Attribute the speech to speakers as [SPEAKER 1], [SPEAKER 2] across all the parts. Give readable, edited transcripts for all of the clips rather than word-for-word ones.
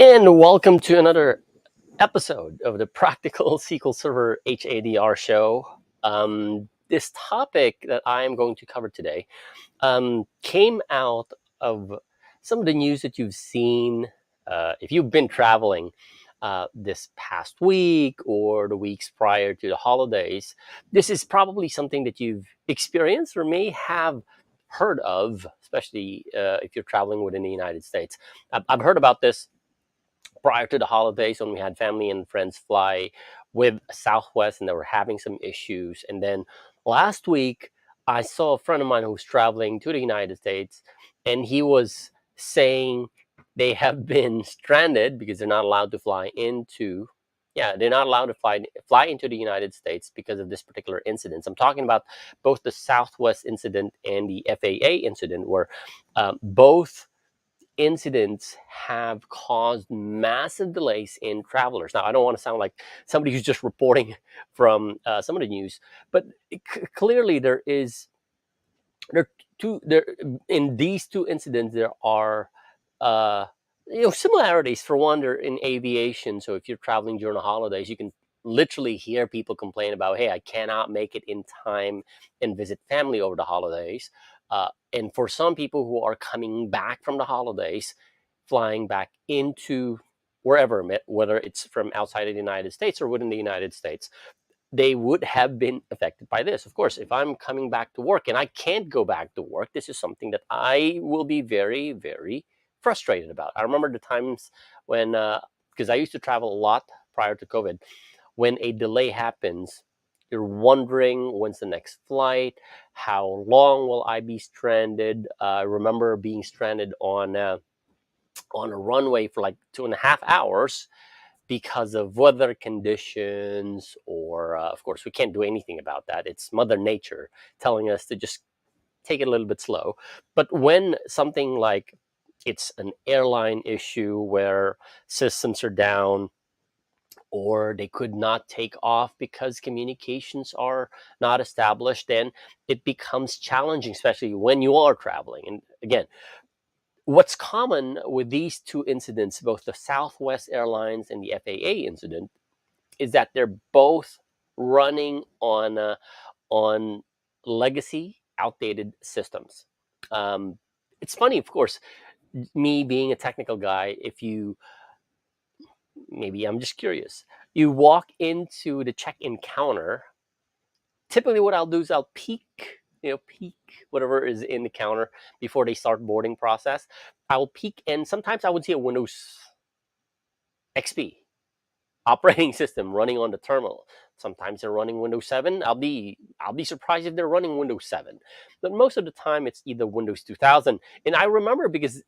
[SPEAKER 1] And welcome to another episode of the Practical SQL Server HA show. This topic that I am going to cover today came out of some of the news that you've seen if you've been traveling this past week or the weeks prior to the holidays. This is probably something that you've experienced or may have heard of, especially if you're traveling within the United States. I've heard about this prior to the holidays when we had family and friends fly with Southwest and they were having some issues. And then last week, I saw a friend of mine who was traveling to the United States, and he was saying they have been stranded because they're not allowed to fly into. Yeah, they're not allowed to fly into the United States because of this particular incident. I'm talking about both the Southwest incident and the FAA incident, where both incidents have caused massive delays in travelers. Now, I don't want to sound like somebody who's just reporting from some of the news, but clearly there there in these two incidents there are uh, similarities. For one, they're in aviation. So if you're traveling during the holidays, you can literally hear people complain about, hey, I cannot make it in time and visit family over the holidays. And for some people who are coming back from the holidays, flying back into wherever, whether it's from outside of the United States or within the United States, they would have been affected by this. Of course, if I'm coming back to work and I can't go back to work, this is something that I will be very, very frustrated about. I remember the times when, because I used to travel a lot prior to COVID, when a delay happens, you're wondering when's the next flight, how long will I be stranded. I remember being stranded on a runway for like 2.5 hours because of weather conditions, or of course, we can't do anything about that. It's Mother Nature telling us to just take it a little bit slow. But when something like it's an airline issue where systems are down, or they could not take off because communications are not established, then it becomes challenging, especially when you are traveling. And again, what's common with these two incidents, both the Southwest Airlines and the FAA incident, is that they're both running on legacy, outdated systems. It's funny, of course, me being a technical guy. If you maybe I'm just curious, you walk into the check-in counter. Typically, what I'll do is I'll peek whatever is in the counter before they start boarding process. I'll peek, and sometimes I would see a Windows XP operating system running on the terminal. Sometimes they're running Windows 7. I'll be surprised if they're running Windows 7, but most of the time it's either Windows 2000. And I remember because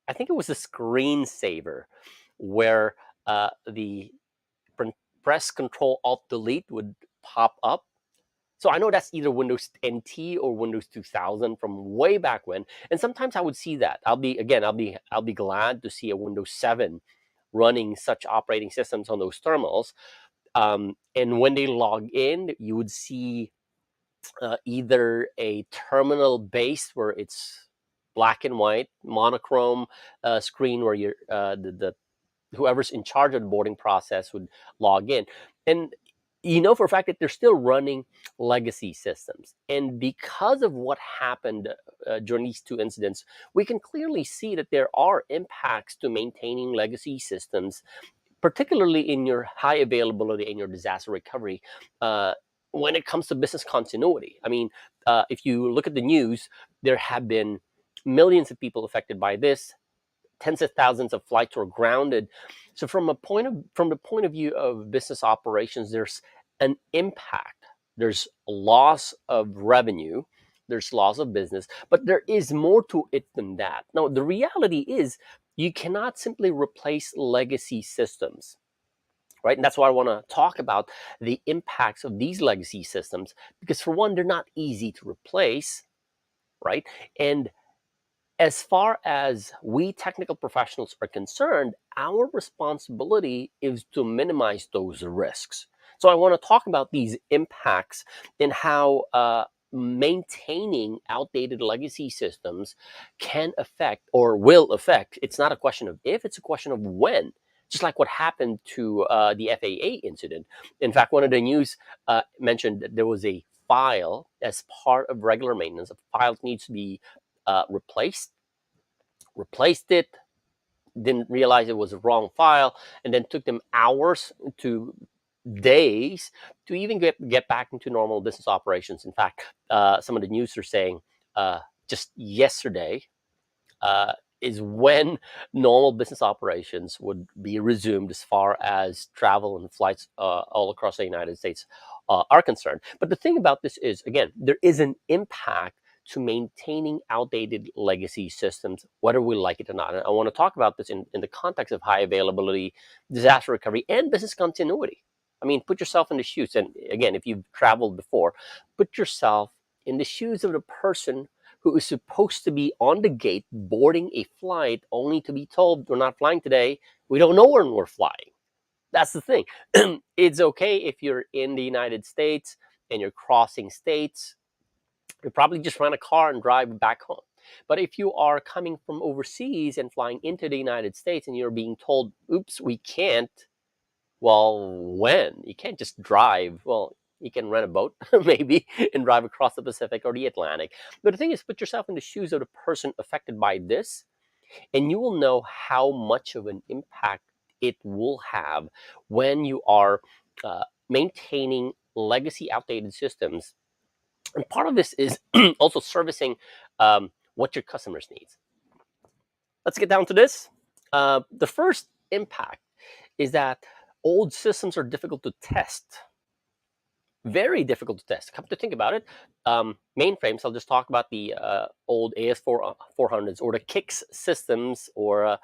[SPEAKER 1] I think it was a screensaver where the press Control Alt Delete would pop up. So I know that's either Windows NT or Windows 2000 from way back when. And sometimes I would see that. I'll be glad to see a Windows 7 running such operating systems on those terminals. And when they log in, you would see either a terminal base where it's black and white monochrome screen where you're the whoever's in charge of the boarding process would log in, and you know for a fact that they're still running legacy systems. And because of what happened during these two incidents, we can clearly see that there are impacts to maintaining legacy systems, particularly in your high availability and your disaster recovery. When it comes to business continuity, I mean, if you look at the news, there have been millions of people affected by this. Tens of thousands of flights were grounded. So from the point of view of business operations, there's an impact. There's loss of revenue, there's loss of business, but there is more to it than that. Now, the reality is you cannot simply replace legacy systems, right? And that's why I want to talk about the impacts of these legacy systems, because for one, they're not easy to replace, right? And as far as we technical professionals are concerned, our responsibility is to minimize those risks. So I want to talk about these impacts and how maintaining outdated legacy systems can affect or will affect. It's not a question of if, it's a question of when. Just like what happened to the FAA incident. In fact, one of the news mentioned that there was a file as part of regular maintenance. A file needs to be replaced it, didn't realize it was a wrong file, and then took them hours to days to even get back into normal business operations. In fact, some of the news are saying just yesterday uh, is when normal business operations would be resumed as far as travel and flights all across the United States are concerned. But the thing about this is, again, there is an impact to maintaining outdated legacy systems, whether we like it or not. And I want to talk about this in the context of high availability, disaster recovery, and business continuity. I mean, put yourself in the shoes. And again, if you've traveled before, put yourself in the shoes of the person who is supposed to be on the gate boarding a flight only to be told, we're not flying today. We don't know when we're flying. That's the thing. It's okay if you're in the United States and you're crossing states. You probably just rent a car and drive back home. But if you are coming from overseas and flying into the United States and you're being told, oops, we can't, well, when? You can't just drive. Well, you can rent a boat maybe and drive across the Pacific or the Atlantic. But the thing is, put yourself in the shoes of the person affected by this, and you will know how much of an impact it will have when you are maintaining legacy outdated systems. And part of this is also servicing what your customers need. Let's get down to this. The first impact is that old systems are difficult to test. Very difficult to test. Come to think about it, mainframes, I'll just talk about the old AS400s or the KICS systems or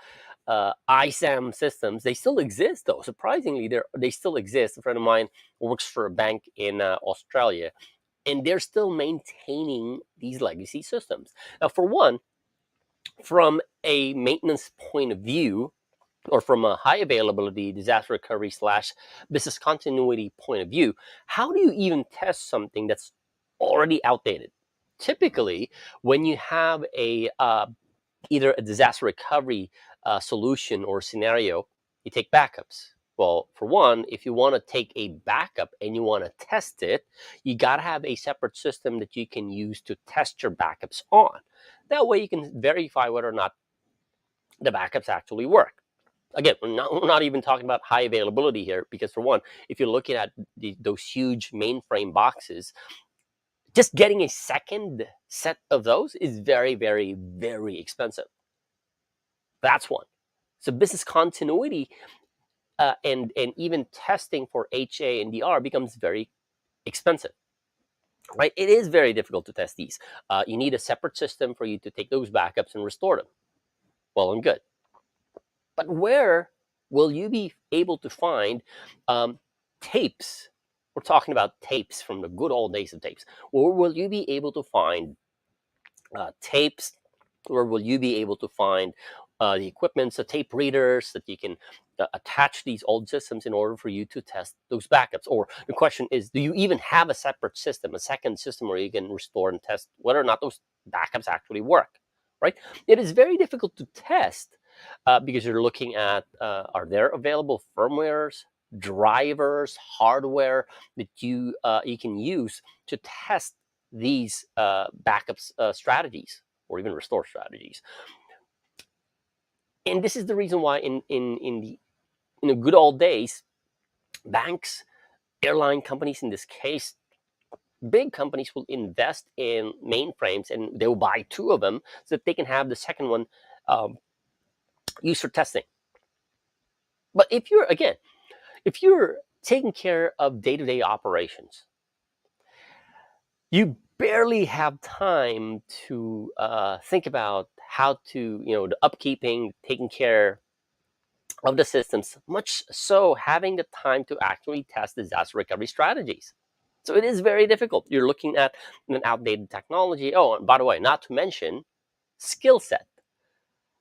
[SPEAKER 1] ISAM systems. They still exist, though. Surprisingly, they still exist. A friend of mine works for a bank in Australia, and they're still maintaining these legacy systems. Now, for one, from a maintenance point of view, or from a high availability disaster recovery slash business continuity point of view, how do you even test something that's already outdated? Typically, when you have a either a disaster recovery solution or scenario, you take backups. Well, for one, if you want to take a backup and you want to test it, you got to have a separate system that you can use to test your backups on. That way you can verify whether or not the backups actually work. Again, we're not even talking about high availability here, because for one, if you're looking at those huge mainframe boxes, just getting a second set of those is very, very, very expensive. That's one. So business continuity and even testing for HA and DR becomes very expensive. Right? It is very difficult to test these. You need a separate system for you to take those backups and restore them. Well and good. But where will you be able to find tapes? We're talking about tapes from the good old days of tapes. Or will you be able to find tapes? Or will you be able to find the equipment, the tape readers that you can attach these old systems in order for you to test those backups? Or the question is, do you even have a separate system, a second system where you can restore and test whether or not those backups actually work? Right? It is very difficult to test because you're looking at are there available firmwares, drivers, hardware that you can use to test these backups strategies or even restore strategies. And this is the reason why in the good old days, banks, airline companies in this case, big companies will invest in mainframes and they will buy two of them so that they can have the second one used for testing. But if you're taking care of day-to-day operations, you barely have time to think about how to, the upkeeping, taking care of the systems, much so having the time to actually test disaster recovery strategies. So it is very difficult. You're looking at an outdated technology. Oh, and by the way, not to mention skill set.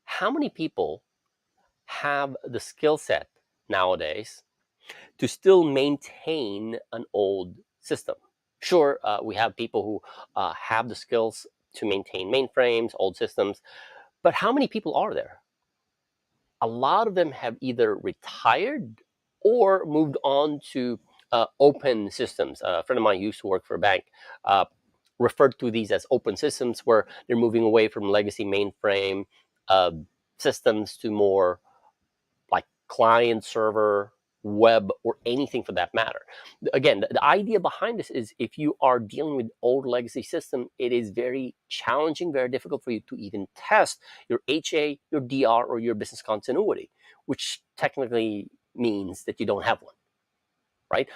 [SPEAKER 1] How many people have the skill set nowadays to still maintain an old system? Sure, we have people who have the skills to maintain mainframes, old systems, but how many people are there? A lot of them have either retired or moved on to open systems. A friend of mine used to work for a bank, uh, referred to these as open systems, where they're moving away from legacy mainframe uh, systems to more like client server, web, or anything for that matter. Again, the idea behind this is if you are dealing with old legacy system, it is very challenging, very difficult for you to even test your HA, your DR, or your business continuity, which technically means that you don't have one, right?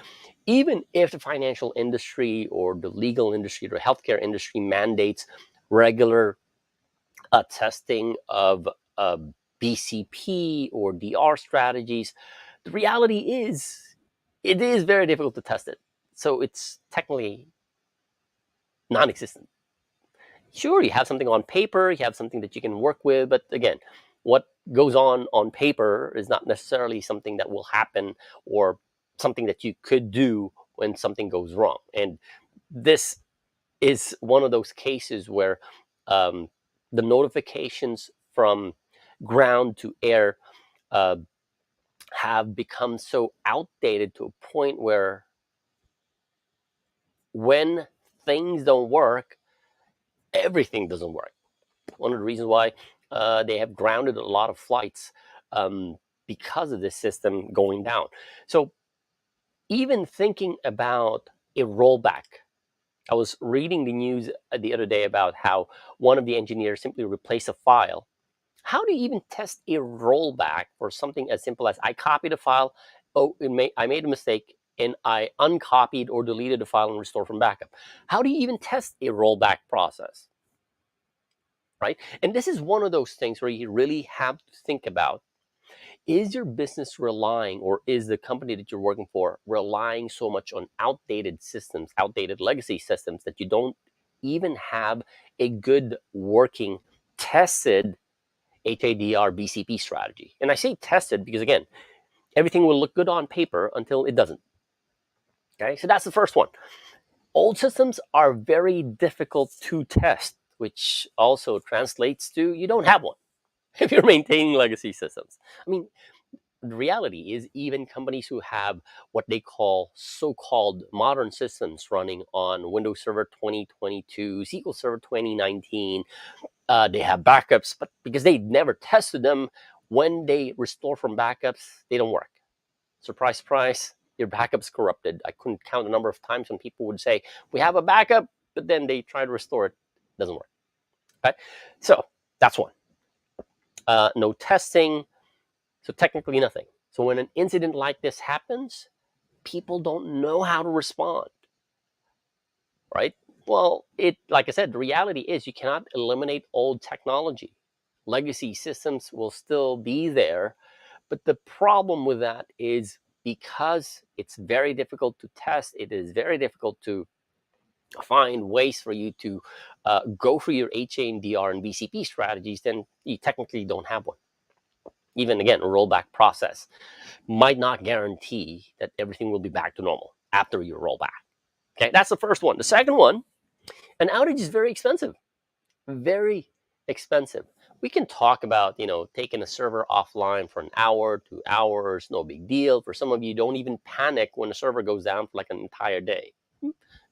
[SPEAKER 1] Even if the financial industry or the legal industry or the healthcare industry mandates regular testing of BCP or DR strategies, the reality is it is very difficult to test it. So it's technically non-existent. Sure, you have something on paper, you have something that you can work with, but again, what goes on paper is not necessarily something that will happen or something that you could do when something goes wrong. And this is one of those cases where um, the notifications from ground to air uh, have become so outdated to a point where when things don't work, everything doesn't work. One of the reasons why they have grounded a lot of flights um, because of this system going down. So even thinking about a rollback, I was reading the news the other day about how one of the engineers simply replaced a file. How do you even test a rollback for something as simple as I copied a file, I made a mistake, and I uncopied or deleted the file and restored from backup? How do you even test a rollback process, right? And this is one of those things where you really have to think about, is your business relying, or is the company that you're working for relying so much on outdated systems, outdated legacy systems, that you don't even have a good working tested HADR BCP strategy? And I say tested because, again, everything will look good on paper until it doesn't. Okay, so that's the first one. Old systems are very difficult to test, which also translates to you don't have one if you're maintaining legacy systems. I mean, the reality is even companies who have what they call so-called modern systems running on Windows Server 2022, SQL Server 2019, they have backups, but because they never tested them, when they restore from backups, they don't work. Surprise, surprise, your backup's corrupted. I couldn't count the number of times when people would say, we have a backup, but then they try to restore it. It doesn't work. Okay? So that's one. No testing, so technically nothing. So when an incident like this happens, people don't know how to respond, right? Well, like I said, the reality is you cannot eliminate old technology. Legacy systems will still be there, but the problem with that is because it's very difficult to test, it is very difficult to find ways for you to go through your HA and DR and BCP strategies, then you technically don't have one. Even again, a rollback process might not guarantee that everything will be back to normal after you roll back. Okay, that's the first one. The second one, an outage is very expensive. Very expensive. We can talk about, taking a server offline for an hour, 2 hours, no big deal. For some of you, don't even panic when the server goes down for like an entire day.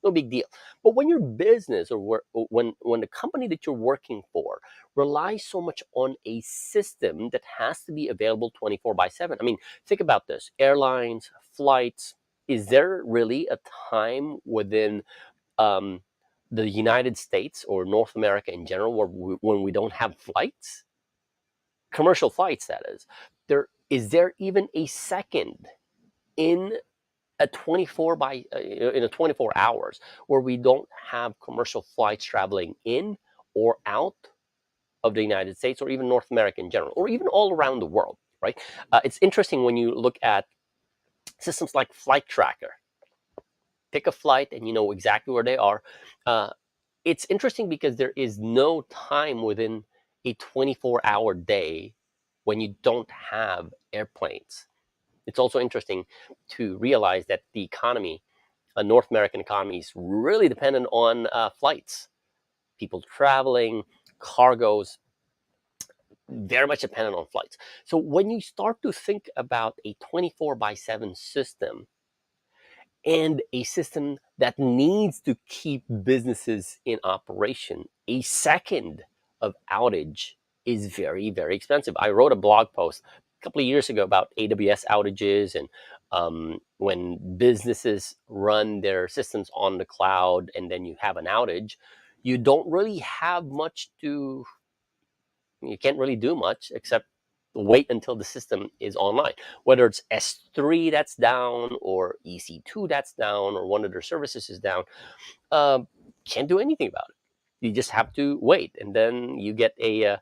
[SPEAKER 1] No big deal. But when your business or when the company that you're working for relies so much on a system that has to be available 24 by 7. I mean, think about this. Airlines, flights, is there really a time within um, the United States or North America in general when we don't have flights, commercial flights, that is? Is there even a second in a 24 hours where we don't have commercial flights traveling in or out of the United States, or even North America in general, or even all around the world, right? It's interesting when you look at systems like Flight Tracker. Pick a flight and you know exactly where they are. Uh, it's interesting because there is no time within a 24-hour day when you don't have airplanes. It's also interesting to realize that the economy North American economy is really dependent on flights, people traveling, cargoes, very much dependent on flights. So when you start to think about a 24 by 7 system and a system that needs to keep businesses in operation, a second of outage is very, very expensive. I wrote a blog post a couple of years ago about AWS outages and when businesses run their systems on the cloud and then you have an outage, you don't really have much to, you can't really do much except wait until the system is online. Whether it's S3 that's down or EC2 that's down or one of their services is down, can't do anything about it. You just have to wait, and then you get a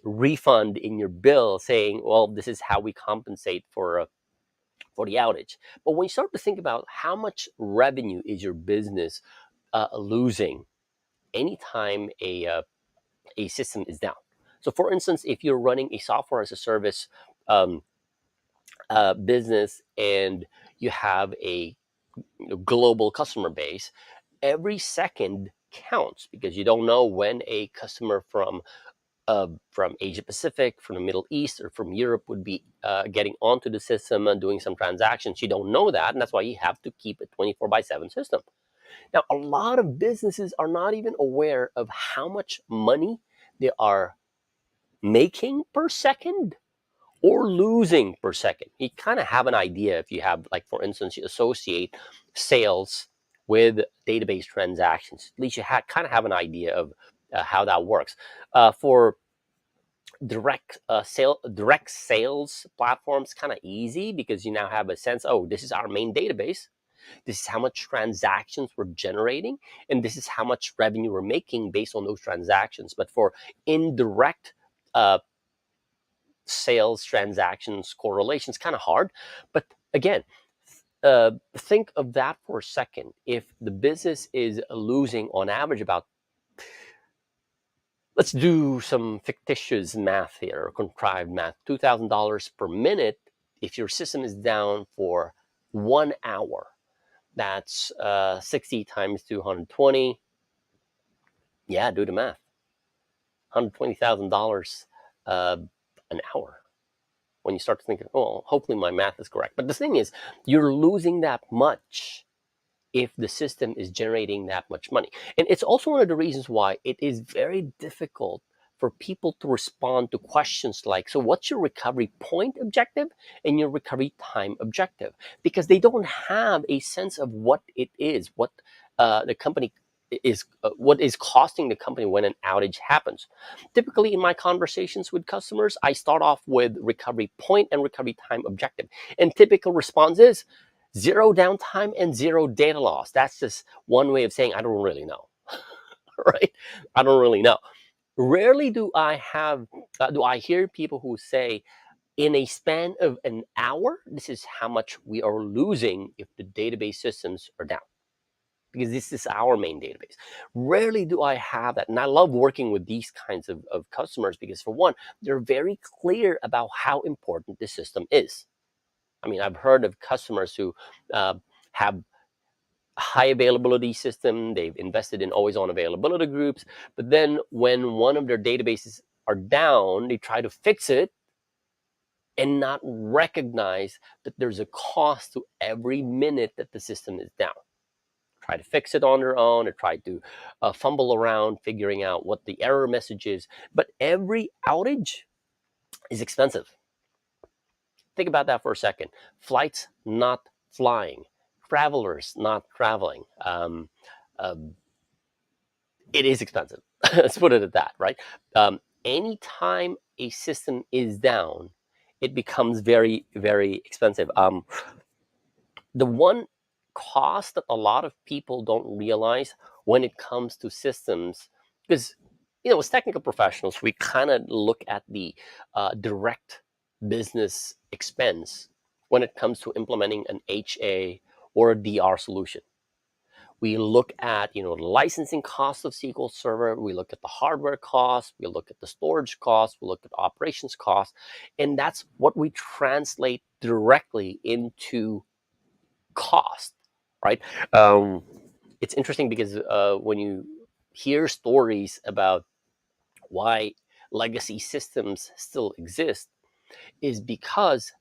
[SPEAKER 1] refund in your bill saying, "Well, this is how we compensate for the outage." But when you start to think about how much revenue is your business losing anytime a system is down. So, for instance, if you're running a software as a service um, business and you have a global customer base, every second counts because you don't know when a customer from Asia Pacific, from the Middle East, or from Europe would be getting onto the system and doing some transactions. You don't know that, and that's why you have to keep a 24 by 7 system. Now, a lot of businesses are not even aware of how much money they are making per second or losing per second. You kind of have an idea if you have, like, for instance, you associate sales with database transactions. At least you kind of have an idea of how that works. For direct sales platforms, kind of easy because you now have a sense. Oh, this is our main database. This is how much transactions we're generating, and this is how much revenue we're making based on those transactions. But for indirect uh, sales transactions correlations, kind of hard. But again, think of that for a second. If the business is losing on average about, let's do some fictitious math here, or contrived math, $2,000 per minute. If your system is down for 1 hour, that's 60 times 220. Yeah, do the math. $120,000 an hour. When you start to think, oh, hopefully my math is correct. But the thing is, you're losing that much if the system is generating that much money. And it's also one of the reasons why it is very difficult for people to respond to questions like, so what's your recovery point objective and your recovery time objective? Because they don't have a sense of what it is, what the company is, what is costing the company when an outage happens. Typically in my conversations with customers, I start off with recovery point and recovery time objective. And typical response is zero downtime and zero data loss. That's just one way of saying I don't really know, right? I don't really know. Rarely do I hear people who say, in a span of an hour, this is how much we are losing if the database systems are down, because this is our main database. Rarely do I have that. And I love working with these kinds of customers because, for one, they're very clear about how important the system is. I mean, I've heard of customers who have high availability system. They've invested in always on availability groups. But then when one of their databases are down, they try to fix it and not recognize that there's a cost to every minute that the system is down. Try to fix it on their own, or try to fumble around figuring out what the error message is. But every outage is expensive. Think about that for a second. Flights not flying, travelers not traveling. Uh, it is expensive. Let's put it at that, right? Anytime a system is down, it becomes very, very expensive. The one cost that a lot of people don't realize when it comes to systems, because as technical professionals, we kind of look at the direct business expense when it comes to implementing an HA or a DR solution. We look at the licensing cost of SQL Server. We look at the hardware cost. We look at the storage cost. We look at the operations cost, and that's what we translate directly into cost. right? It's interesting because when you hear stories about why legacy systems still exist, is because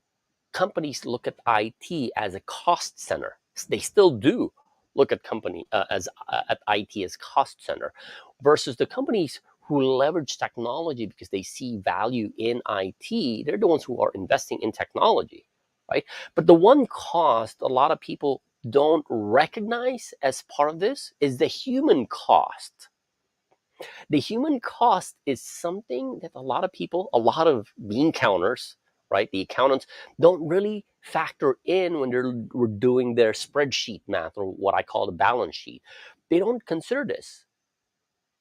[SPEAKER 1] companies look at IT as a cost center. They still do look at company as at IT as cost center, versus the companies who leverage technology because they see value in IT. They're the ones who are investing in technology, right? But the one cost a lot of people don't recognize as part of this is the human cost. The human cost is something that a lot of people, a lot of bean counters, right, the accountants, don't really factor in when they're doing their spreadsheet math, or what I call the balance sheet. They don't consider this.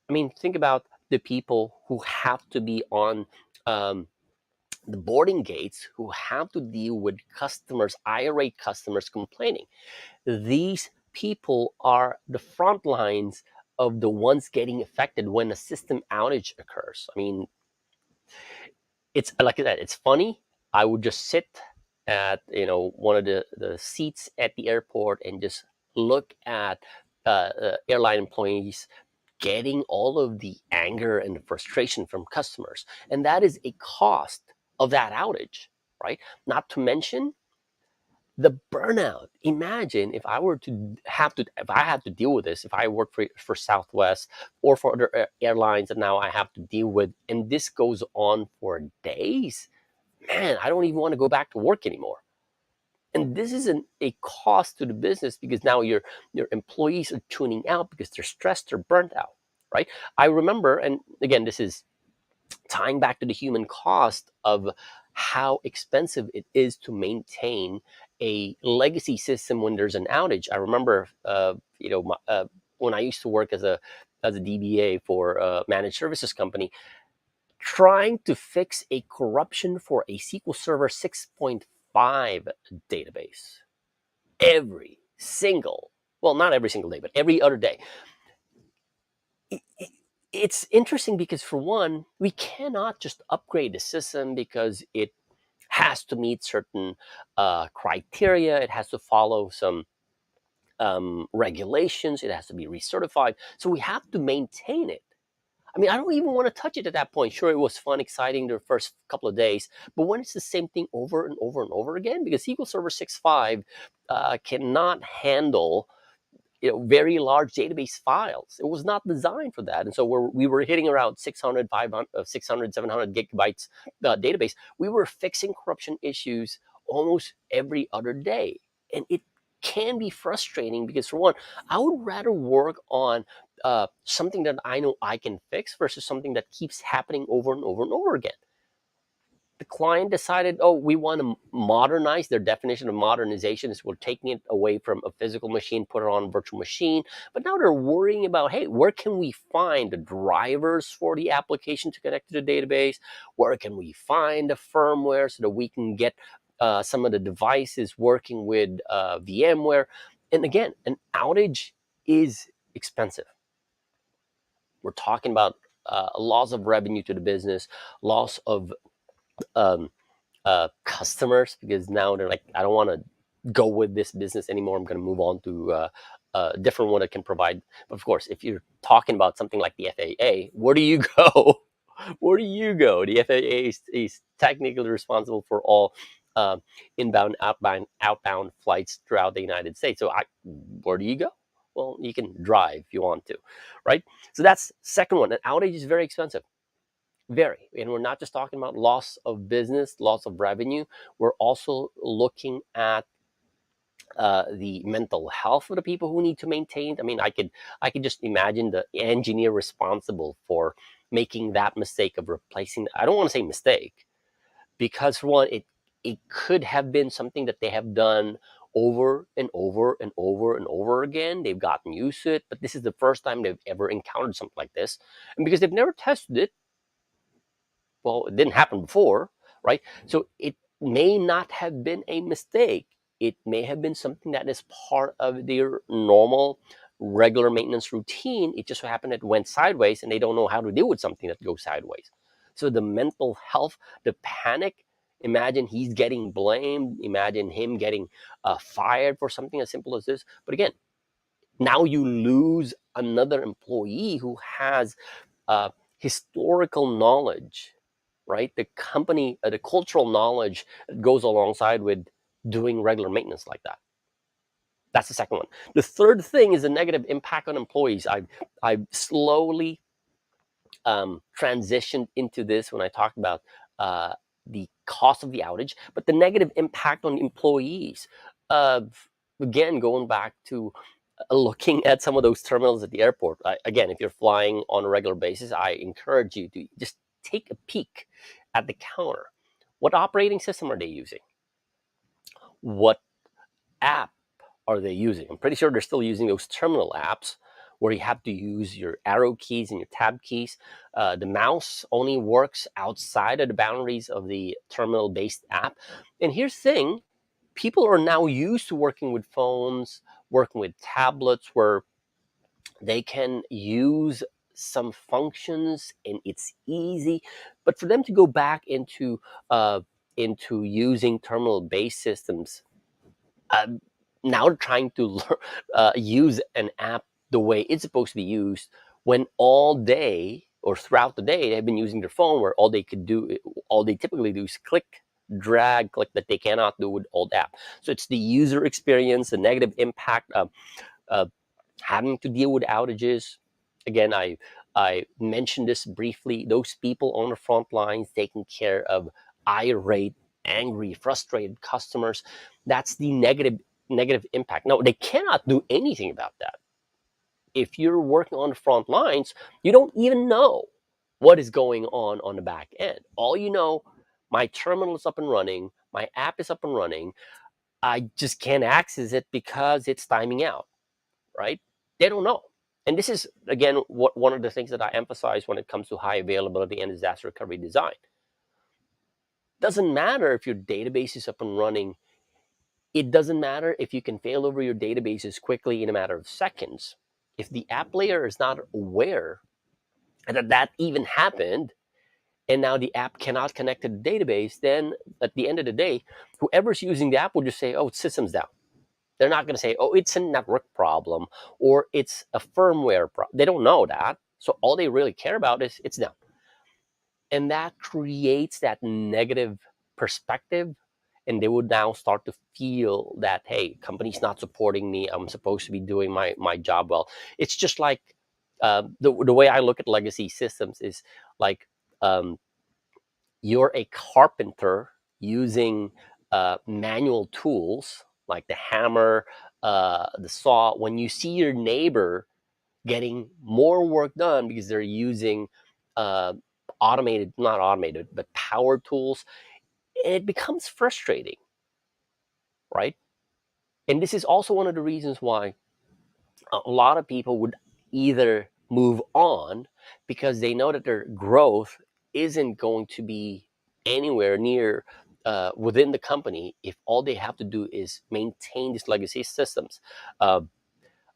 [SPEAKER 1] I mean, think about the people who have to be on um, the boarding gates, who have to deal with customers, irate customers complaining. These people are the front lines of the ones getting affected when a system outage occurs. I mean, it's like that. It's funny. I would just sit at one of the seats at the airport and just look at airline employees getting all of the anger and the frustration from customers, and that is a cost of that outage, right? Not to mention the burnout. Imagine if I were to have to, if I had to deal with this, if I work for Southwest or for other airlines that now I have to deal with, and this goes on for days, man, I don't even want to go back to work anymore. And this isn't a cost to the business because now your employees are tuning out because they're stressed, they're burnt out, right? I remember, and again, this is tying back to the human cost of how expensive it is to maintain a legacy system when there's an outage. I remember, when I used to work as a DBA for a managed services company, trying to fix a corruption for a SQL Server 6.5 database every single, well, not every single day, but every other day. It's interesting because, for one, we cannot just upgrade the system because it has to meet certain criteria. It has to follow some regulations. It has to be recertified. So we have to maintain it. I mean, I don't even want to touch it at that point. Sure, it was fun, exciting the first couple of days, but when it's the same thing over and over and over again, because SQL Server 6.5 cannot handle very large database files. It was not designed for that. And so we were hitting around 600, 500, 600, 700 gigabytes database. We were fixing corruption issues almost every other day. And it can be frustrating because, for one, I would rather work on something that I know I can fix versus something that keeps happening over and over and over again. The client decided, oh, we want to modernize. Their definition of modernization is we're taking it away from a physical machine, put it on a virtual machine. But now they're worrying about, hey, where can we find the drivers for the application to connect to the database? Where can we find the firmware so that we can get some of the devices working with VMware? And again, an outage is expensive. We're talking about loss of revenue to the business, loss of um, customers, because now they're like, I don't want to go with this business anymore. I'm going to move on to a different one that can provide. But of course, if you're talking about something like the FAA, where do you go? Where do you go? The FAA is technically responsible for all inbound, outbound flights throughout the United States. So where do you go? Well, you can drive if you want to, right? So that's second one. An outage is very expensive. Very. And we're not just talking about loss of business, loss of revenue. We're also looking at the mental health of the people who need to maintain. I mean, I could just imagine the engineer responsible for making that mistake of replacing. I don't want to say mistake, because, for one, it could have been something that they have done over and over and over and over again. They've gotten used to it, but this is the first time they've ever encountered something like this, and because they've never tested it, well, it didn't happen before, right? So it may not have been a mistake. It may have been something that is part of their normal, regular maintenance routine. It just so happened it went sideways, and they don't know how to deal with something that goes sideways. So the mental health, the panic, Imagine he's getting blamed. Imagine him getting fired for something as simple as this. But again, now you lose another employee who has uh, historical knowledge, right? The company, the cultural knowledge that goes alongside with doing regular maintenance like that. That's the second one. The third thing is the negative impact on employees. I've slowly transitioned into this when I talked about uh, the cost of the outage, but the negative impact on employees. Uh, Again, going back to looking at some of those terminals at the airport. Again, if you're flying on a regular basis, I encourage you to just take a peek at the counter. What operating system are they using? What app are they using? I'm pretty sure they're still using those terminal apps where you have to use your arrow keys and your tab keys. The mouse only works outside of the boundaries of the terminal based app. And here's the thing, people are now used to working with phones, working with tablets where they can use some functions and it's easy. But for them to go back into using terminal based systems, uh, now they're trying to use an app the way it's supposed to be used, when all day or throughout the day they've been using their phone, where all they typically do is click, drag, click, that they cannot do with old app. So it's the user experience, the negative impact of having to deal with outages. Again, I mentioned this briefly. Those people on the front lines taking care of irate, angry, frustrated customers. That's the negative impact. No, they cannot do anything about that. If you're working on the front lines, you don't even know what is going on the back end. All you know, my terminal is up and running, my app is up and running. I just can't access it because it's timing out, right? They don't know. And this is, again, one of the things that I emphasize when it comes to high availability and disaster recovery design. Doesn't matter if your database is up and running. It doesn't matter if you can fail over your databases quickly in a matter of seconds. If the app layer is not aware that even happened, and now the app cannot connect to the database, then at the end of the day, whoever's using the app will just say, oh, it's systems down. They're not going to say, oh, it's a network problem or it's a firmware problem. They don't know that. So all they really care about is it's down. And that creates that negative perspective. And they would now start to feel that, hey, company's not supporting me. I'm supposed to be doing my job well. It's just like the way I look at legacy systems is like, you're a carpenter using manual tools like the hammer, the saw. When you see your neighbor getting more work done because they're using uh, not automated, but power tools, it becomes frustrating, right? And this is also one of the reasons why a lot of people would either move on because they know that their growth isn't going to be anywhere near within the company if all they have to do is maintain these legacy systems. Uh,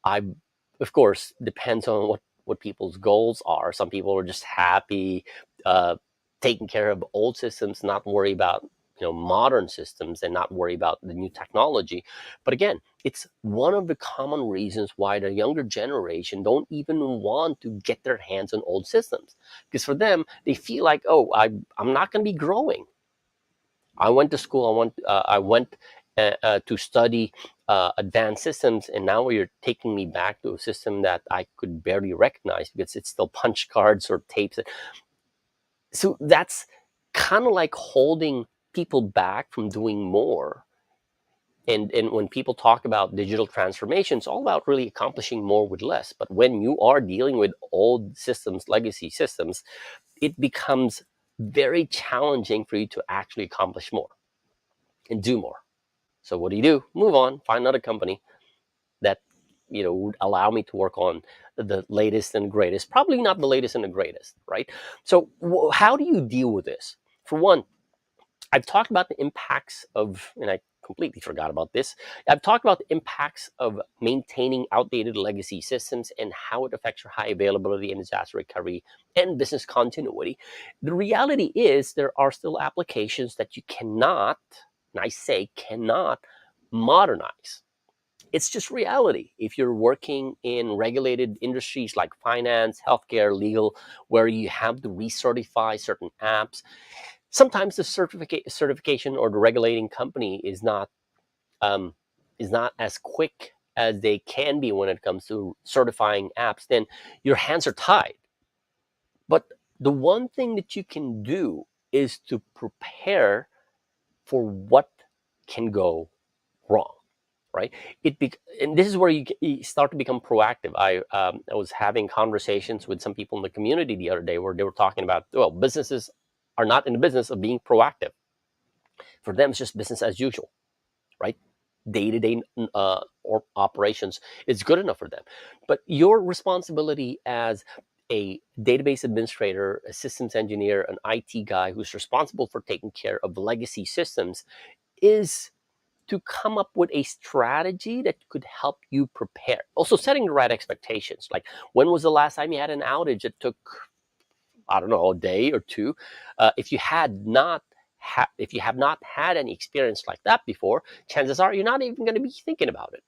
[SPEAKER 1] I, of course, depends on what people's goals are. Some people are just happy uh, taking care of old systems, not worry about modern systems, and not worry about the new technology. But again, it's one of the common reasons why the younger generation don't even want to get their hands on old systems, because for them they feel like, oh, I'm not going to be growing. I went to school. I went to study advanced systems, and now you're taking me back to a system that I could barely recognize because it's still punch cards or tapes. So that's kind of like holding people back from doing more. And when people talk about digital transformation, it's all about really accomplishing more with less. But when you are dealing with old systems, legacy systems, it becomes very challenging for you to actually accomplish more and do more. So what do? Move on, find another company that would allow me to work on the latest and greatest. Probably not the latest and the greatest, right? So how do you deal with this? For one, I've talked about the impacts of, and I completely forgot about this. I've talked about the impacts of maintaining outdated legacy systems and how it affects your high availability and disaster recovery and business continuity. The reality is there are still applications that you cannot, and I say cannot, modernize. It's just reality. If you're working in regulated industries like finance, healthcare, legal, where you have to recertify certain apps, sometimes the certification or the regulating company um, is not as quick as they can be when it comes to certifying apps. Then your hands are tied. But the one thing that you can do is to prepare for what can go wrong, right? And this is where you start to become proactive. I was having conversations with some people in the community the other day where they were talking about, well, businesses are not in the business of being proactive. For them, it's just business as usual, right? Day-to-day or operations is good enough for them. But your responsibility as a database administrator, a systems engineer, an IT guy who's responsible for taking care of legacy systems is to come up with a strategy that could help you prepare. Also, setting the right expectations. Like, when was the last time you had an outage that took, I don't know, a day or two? If you have not had any experience like that before, chances are you're not even going to be thinking about it,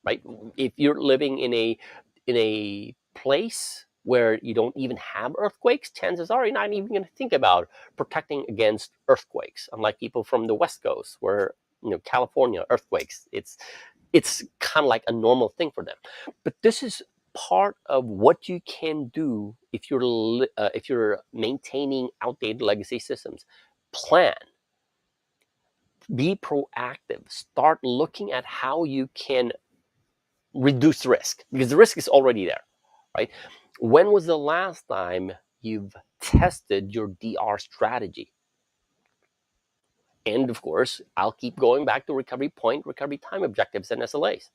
[SPEAKER 1] right? If you're living in a place where you don't even have earthquakes, chances are you're not even going to think about protecting against earthquakes. Unlike people from the West Coast, where California earthquakes, it's kind of like a normal thing for them. But this is part of what you can do if you're maintaining outdated legacy systems. Plan, be proactive, start looking at how you can reduce risk, because the risk is already there, right? When was the last time you've tested your DR strategy? And of course, I'll keep going back to recovery point, recovery time objectives, and SLAs,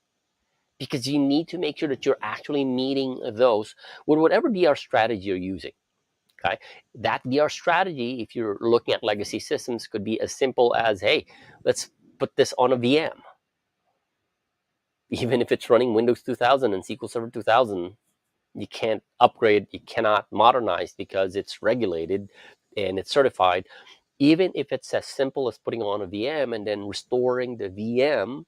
[SPEAKER 1] because you need to make sure that you're actually meeting those with whatever DR strategy you're using. Okay, that DR strategy, if you're looking at legacy systems, could be as simple as, hey, let's put this on a VM. Even if it's running Windows 2000 and SQL Server 2000, you can't upgrade, you cannot modernize because it's regulated and it's certified. Even if it's as simple as putting on a VM and then restoring the VM,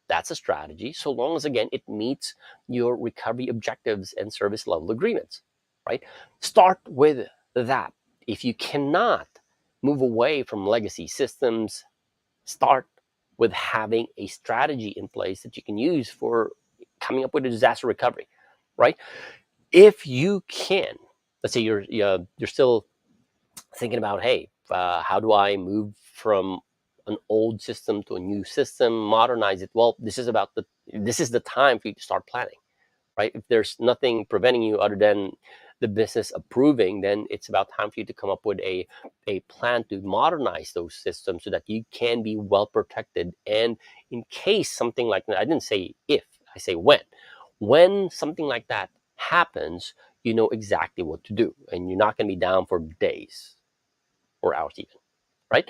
[SPEAKER 1] that's a strategy, so long as, again, it meets your recovery objectives and service level agreements, right? Start with that. If you cannot move away from legacy systems, start with having a strategy in place that you can use for coming up with a disaster recovery, right? If you can, let's say you're still thinking about, hey, how do I move from an old system to a new system, modernize it? Well, this is the time for you to start planning, right? If there's nothing preventing you other than the business approving, then it's about time for you to come up with a plan to modernize those systems so that you can be well protected. And in case something like that, I didn't say if, I say when something like that happens, you know exactly what to do, and you're not going to be down for days or hours even, right?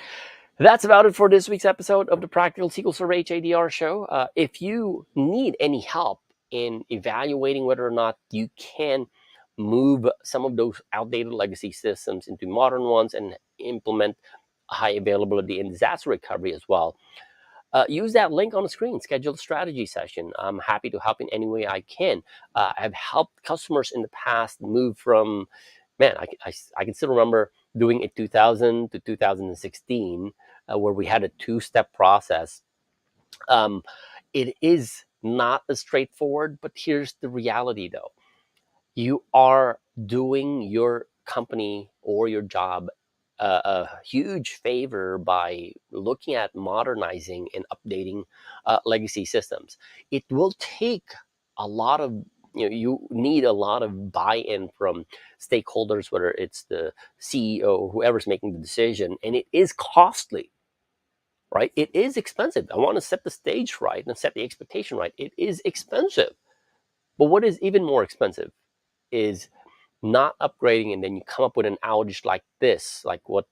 [SPEAKER 1] That's about it for this week's episode of the Practical SQL Server HA show. If you need any help in evaluating whether or not you can move some of those outdated legacy systems into modern ones and implement high availability and disaster recovery as well, use that link on the screen, schedule a strategy session. I'm happy to help in any way I can. I've helped customers in the past move from, man, I can still remember doing a 2000 to 2016 where we had a two-step process. It is not as straightforward, but here's the reality though. You are doing your company or your job a huge favor by looking at modernizing and updating legacy systems. It will take a lot of, you need a lot of buy-in from stakeholders, whether it's the CEO or whoever's making the decision, and it is costly, right? It is expensive. I want to set the stage right and set the expectation right. It is expensive. But what is even more expensive is not upgrading, and then you come up with an outage like this, like what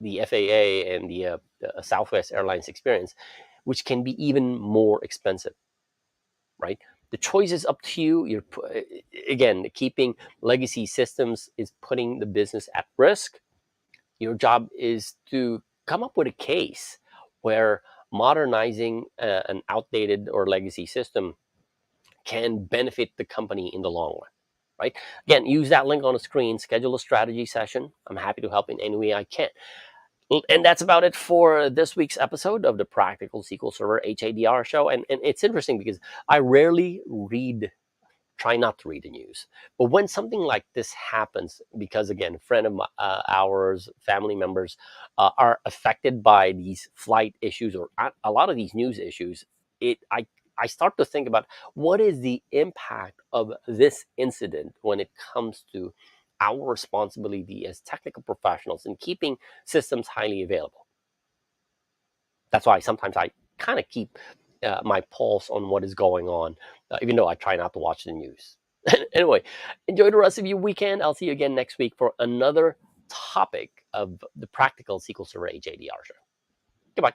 [SPEAKER 1] the FAA and the Southwest Airlines experience, which can be even more expensive, right? The choice is up to you. Again, keeping legacy systems is putting the business at risk. Your job is to come up with a case where modernizing an outdated or legacy system can benefit the company in the long run, right? Again, use that link on the screen, schedule a strategy session. I'm happy to help in any way I can. And that's about it for this week's episode of the Practical SQL Server HADR show. And it's interesting because I rarely try not to read the news. But when something like this happens, because again, a friend of ours, family members are affected by these flight issues or a lot of these news issues, I start to think about what is the impact of this incident when it comes to our responsibility as technical professionals in keeping systems highly available. That's why sometimes I kind of keep my pulse on what is going on, even though I try not to watch the news. Anyway, enjoy the rest of your weekend. I'll see you again next week for another topic of the Practical SQL Server HADR show. Goodbye.